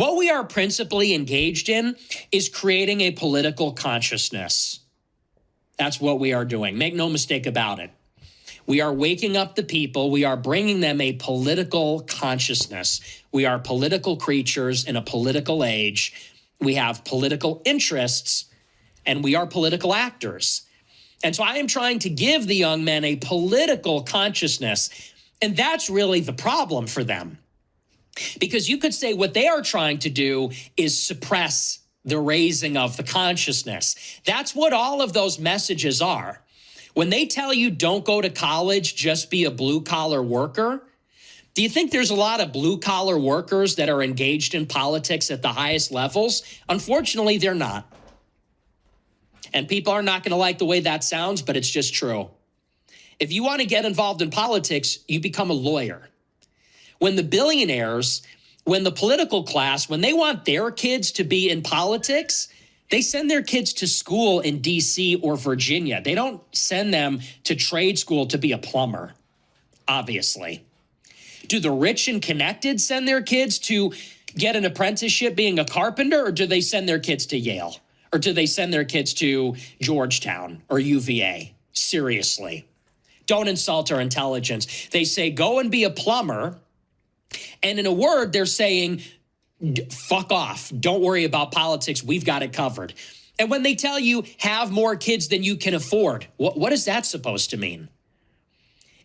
What we are principally engaged in is creating a political consciousness. That's what we are doing. Make no mistake about it. We are waking up the people. We are bringing them a political consciousness. We are political creatures in a political age. We have political interests, and we are political actors. And so I am trying to give the young men a political consciousness, and that's really the problem for them. Because you could say what they are trying to do is suppress the raising of the consciousness. That's what all of those messages are. When they tell you don't go to college, just be a blue-collar worker, do you think there's a lot of blue-collar workers that are engaged in politics at the highest levels? Unfortunately, they're not. And people are not going to like the way that sounds, but it's just true. If you want to get involved in politics, you become a lawyer. When the billionaires, when the political class, when they want their kids to be in politics, they send their kids to school in D.C. or Virginia. They don't send them to trade school to be a plumber, obviously. Do the rich and connected send their kids to get an apprenticeship being a carpenter, or do they send their kids to Yale? Or do they send their kids to Georgetown or UVA? Seriously. Don't insult our intelligence. They say, go and be a plumber. And in a word, they're saying, fuck off. Don't worry about politics. We've got it covered. And when they tell you have more kids than you can afford, what is that supposed to mean?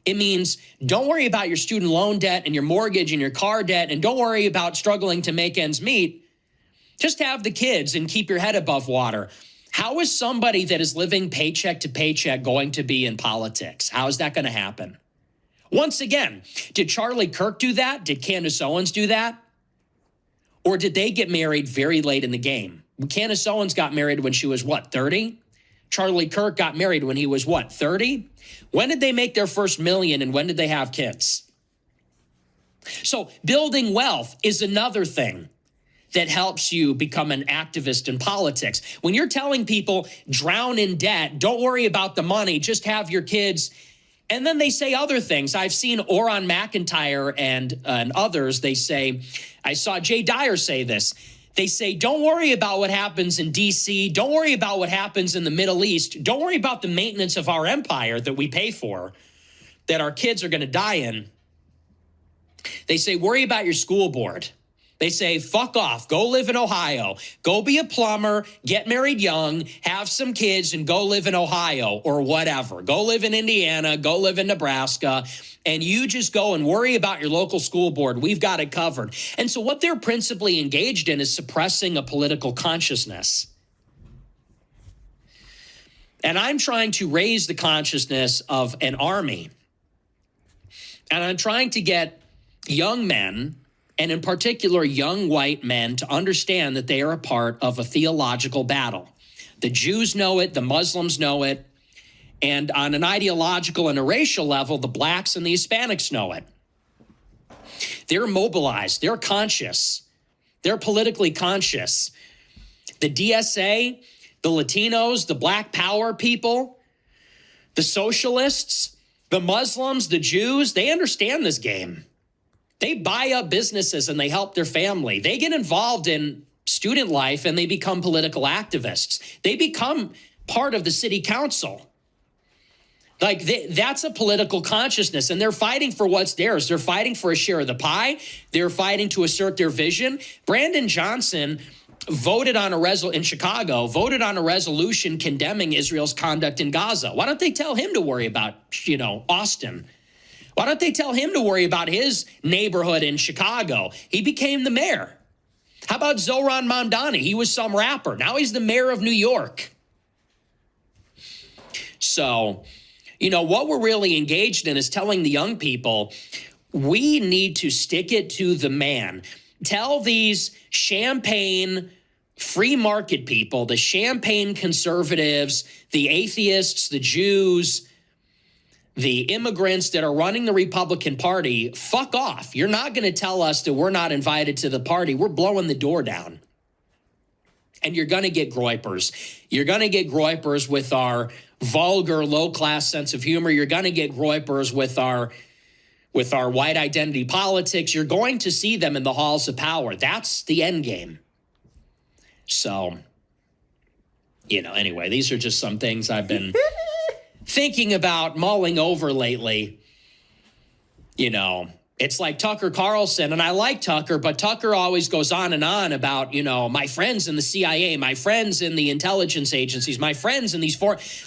It means don't worry about your student loan debt and your mortgage and your car debt, and don't worry about struggling to make ends meet. Just have the kids and keep your head above water. How is somebody that is living paycheck to paycheck going to be in politics? How is that going to happen? Once again, did Charlie Kirk do that? Did Candace Owens do that? Or did they get married very late in the game? Candace Owens got married when she was, 30? Charlie Kirk got married when he was, 30? When did they make their first million, and when did they have kids? So building wealth is another thing that helps you become an activist in politics. When you're telling people, drown in debt, don't worry about the money, just have your kids. And then they say other things. I've seen Oron McIntyre and others, they say, I saw Jay Dyer say this. They say, don't worry about what happens in D.C. Don't worry about what happens in the Middle East. Don't worry about the maintenance of our empire that we pay for, that our kids are going to die in. They say, worry about your school board. They say, fuck off, go live in Ohio, go be a plumber, get married young, have some kids, and go live in Ohio or whatever. Go live in Indiana, go live in Nebraska, and you just go and worry about your local school board. We've got it covered. And so what they're principally engaged in is suppressing a political consciousness. And I'm trying to raise the consciousness of an army. And I'm trying to get young men, and in particular, young white men, to understand that they are a part of a theological battle. The Jews know it, the Muslims know it, and on an ideological and a racial level, the blacks and the Hispanics know it. They're mobilized, they're conscious, they're politically conscious. The DSA, the Latinos, the Black Power people, the socialists, the Muslims, the Jews, they understand this game. They buy up businesses and they help their family. They get involved in student life and they become political activists. They become part of the city council. That's a political consciousness, and they're fighting for what's theirs. They're fighting for a share of the pie. They're fighting to assert their vision. Brandon Johnson voted on in Chicago, voted on a resolution condemning Israel's conduct in Gaza. Why don't they tell him to worry about, Austin? Why don't they tell him to worry about his neighborhood in Chicago? He became the mayor. How about Zohran Mamdani? He was some rapper. Now he's the mayor of New York. So, what we're really engaged in is telling the young people, we need to stick it to the man. Tell these champagne free market people, the champagne conservatives, the atheists, the Jews, the immigrants that are running the Republican Party, fuck off. You're not going to tell us that we're not invited to the party. We're blowing the door down. And you're going to get groypers. You're going to get groypers with our vulgar, low-class sense of humor. You're going to get groypers with our with our white identity politics, you're going to see them in the halls of power. That's the end game. So, anyway, these are just some things I've been thinking about, mulling over lately. It's like Tucker Carlson, and I like Tucker, but Tucker always goes on and on about, my friends in the CIA, my friends in the intelligence agencies, my friends in these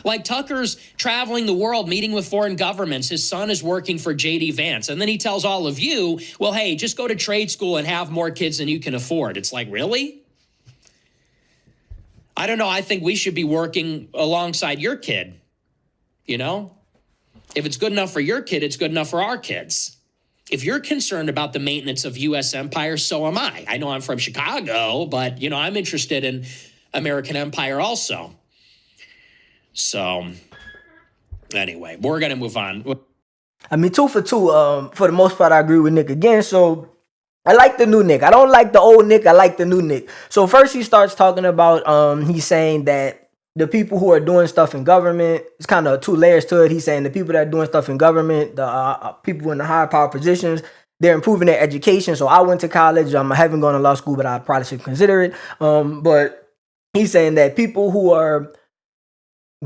like Tucker's traveling the world, meeting with foreign governments. His son is working for J.D. Vance. And then he tells all of you, well, hey, just go to trade school and have more kids than you can afford. It's like, really? I don't know. I think we should be working alongside your kid. If it's good enough for your kid, it's good enough for our kids. If you're concerned about the maintenance of U.S. empire, so am I. I know I'm from Chicago, but, I'm interested in American empire also. So, anyway, we're going to move on. I mean, 2 for 2. For the most part, I agree with Nick again. So, I like the new Nick. I don't like the old Nick. I like the new Nick. So, first he starts talking about, he's saying that the people who are doing stuff in government, it's kind of 2 layers to it. He's saying the people that are doing stuff in government, the people in the higher power positions, they're improving their education. So I went to college. I haven't gone to law school, but I probably should consider it. But he's saying that people who are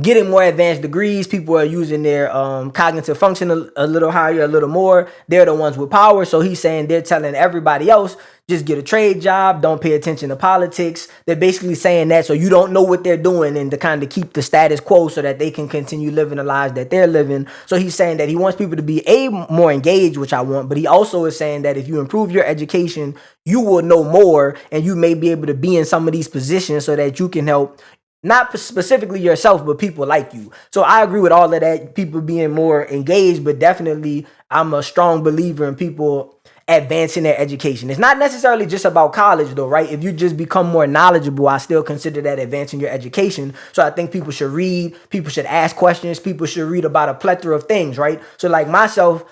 getting more advanced degrees, people are using their cognitive function a little higher, a little more. They're the ones with power. So he's saying they're telling everybody else, just get a trade job, don't pay attention to politics. They're basically saying that so you don't know what they're doing and to kind of keep the status quo so that they can continue living the lives that they're living. So he's saying that he wants people to be more engaged, which I want, but he also is saying that if you improve your education, you will know more and you may be able to be in some of these positions so that you can help not specifically yourself, but people like you. So I agree with all of that, people being more engaged, but definitely I'm a strong believer in people advancing their education. It's not necessarily just about college though, right? If you just become more knowledgeable, I still consider that advancing your education. So I think people should read, people should ask questions, people should read about a plethora of things, right? So like myself,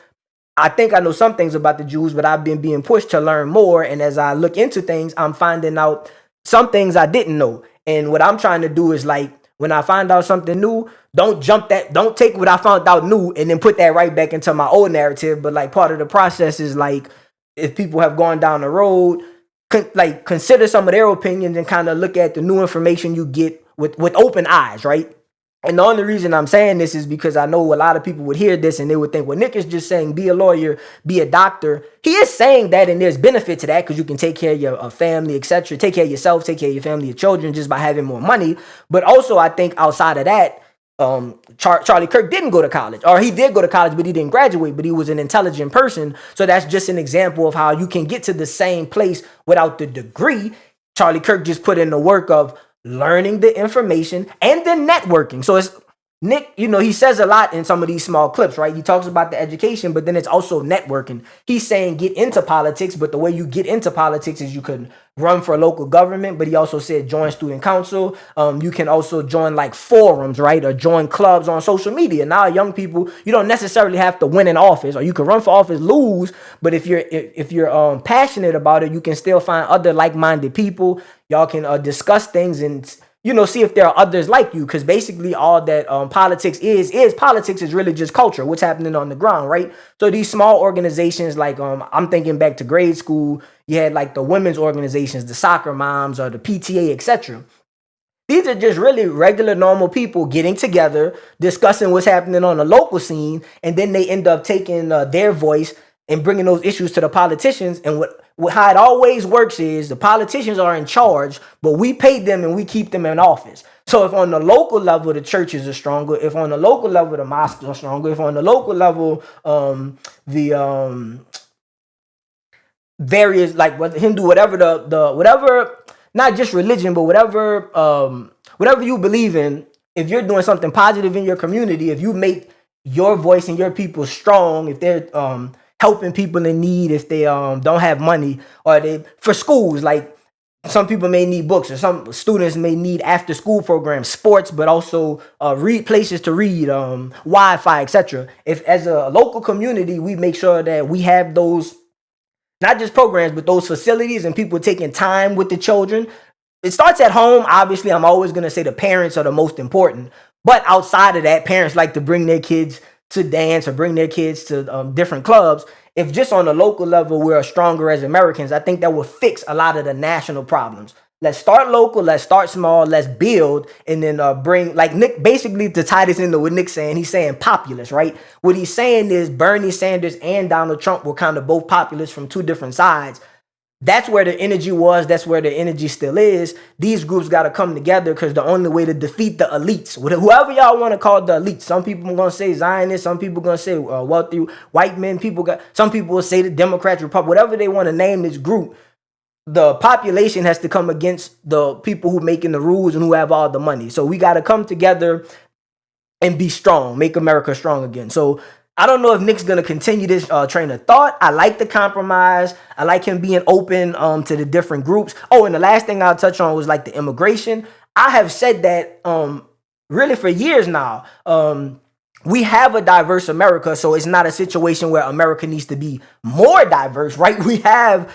I think I know some things about the Jews, but I've been being pushed to learn more. And as I look into things, I'm finding out some things I didn't know. And what I'm trying to do is like, when I find out something new, don't take what I found out new and then put that right back into my old narrative. But like part of the process is like, if people have gone down the road, consider some of their opinions and kind of look at the new information you get with open eyes, right? And the only reason I'm saying this is because I know a lot of people would hear this and they would think, well, Nick is just saying be a lawyer, be a doctor. He is saying that, and there's benefit to that because you can take care of your family, etc. Take care of yourself, take care of your family, your children just by having more money. But also, I think outside of that, Charlie Kirk didn't go to college, or he did go to college, but he didn't graduate, but he was an intelligent person. So that's just an example of how you can get to the same place without the degree. Charlie Kirk just put in the work of learning the information and then networking. So it's Nick, he says a lot in some of these small clips, right? He talks about the education, but then it's also networking. He's saying get into politics, but the way you get into politics is you can run for local government, but he also said join student council. You can also join like forums, right? Or join clubs on social media. Now, young people, you don't necessarily have to win an office, or you can run for office, lose. But if you're passionate about it, you can still find other like-minded people. Y'all can discuss things and see if there are others like you, because basically all that politics is really just culture, what's happening on the ground, right? So these small organizations, like I'm thinking back to grade school, you had like the women's organizations, the soccer moms, or the PTA, etc. These are just really regular, normal people getting together, discussing what's happening on the local scene, and then they end up taking their voice and bringing those issues to the politicians. And how it always works is the politicians are in charge, but we pay them and we keep them in office. So if on the local level, the churches are stronger, if on the local level, the mosques are stronger, if on the local level, the various, like what Hindu, whatever whatever, not just religion, but whatever you believe in, if you're doing something positive in your community, if you make your voice and your people strong, if they're helping people in need, if they don't have money, or they for schools, like some people may need books, or some students may need after school programs, sports, but also read places to read, Wi-Fi, etc. If as a local community, we make sure that we have those, not just programs, but those facilities and people taking time with the children. It starts at home. Obviously, I'm always going to say the parents are the most important. But outside of that, parents like to bring their kids to dance or bring their kids to different clubs. If just on a local level we're stronger as Americans, I think that will fix a lot of the national problems. Let's start local, let's start small, let's build, and then bring, like Nick, basically to tie this into what Nick's saying, he's saying populist, right? What he's saying is Bernie Sanders and Donald Trump were kind of both populists from two different sides. That's where the energy was. That's where the energy still is. These groups got to come together because the only way to defeat the elites, whoever y'all want to call the elites, some people are going to say Zionists, some people are going to say wealthy white men, some people will say the Democrats, Republicans, whatever they want to name this group. The population has to come against the people who making the rules and who have all the money. So we got to come together and be strong, make America strong again. So I don't know if Nick's going to continue this train of thought. I like the compromise. I like him being open to the different groups. Oh, and the last thing I'll touch on was like the immigration. I have said that really for years now. We have a diverse America, so it's not a situation where America needs to be more diverse, right? We have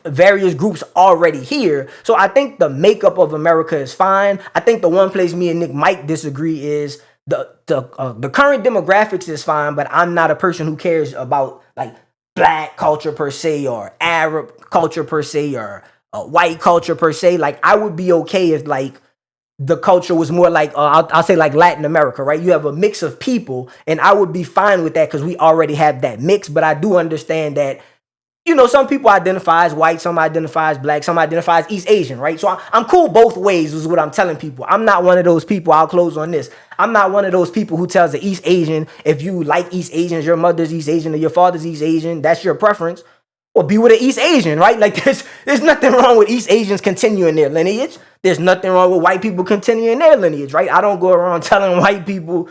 various groups already here. So I think the makeup of America is fine. I think the one place me and Nick might disagree is the current demographics is fine, but I'm not a person who cares about like black culture per se or Arab culture per se or white culture per se. Like I would be okay if like the culture was more like I'll say like Latin America, right? You have a mix of people, and I would be fine with that because we already have that mix. But I do understand that, you know, some people identify as white, some identify as black, some identify as East Asian, right? So I'm cool both ways is what I'm telling people. I'm not one of those people, I'll close on this. I'm not one of those people who tells the East Asian, if you like East Asians, your mother's East Asian or your father's East Asian, that's your preference. Or be with an East Asian, right? Like there's nothing wrong with East Asians continuing their lineage. There's nothing wrong with white people continuing their lineage, right? I don't go around telling white people,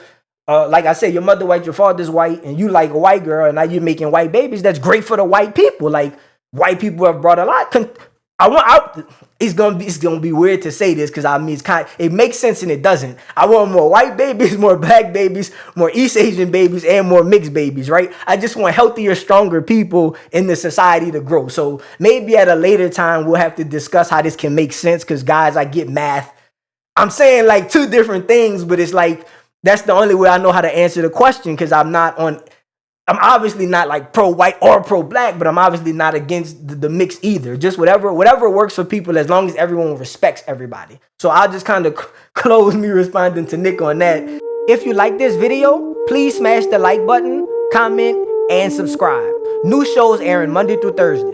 like I said, your mother white, your father's white, and you like a white girl, and now you're making white babies. That's great for the white people. Like white people have brought a lot. It's gonna be weird to say this because I mean it makes sense and it doesn't. I want more white babies, more black babies, more East Asian babies, and more mixed babies, right? I just want healthier, stronger people in the society to grow. So maybe at a later time we'll have to discuss how this can make sense because guys, I get math. I'm saying like two different things, but it's like that's the only way I know how to answer the question because I'm obviously not like pro-white or pro-black, but I'm obviously not against the mix either. Just whatever works for people as long as everyone respects everybody. So I'll just kind of close me responding to Nick on that. If you like this video, please smash the like button, comment, and subscribe. New shows airing Monday through Thursday.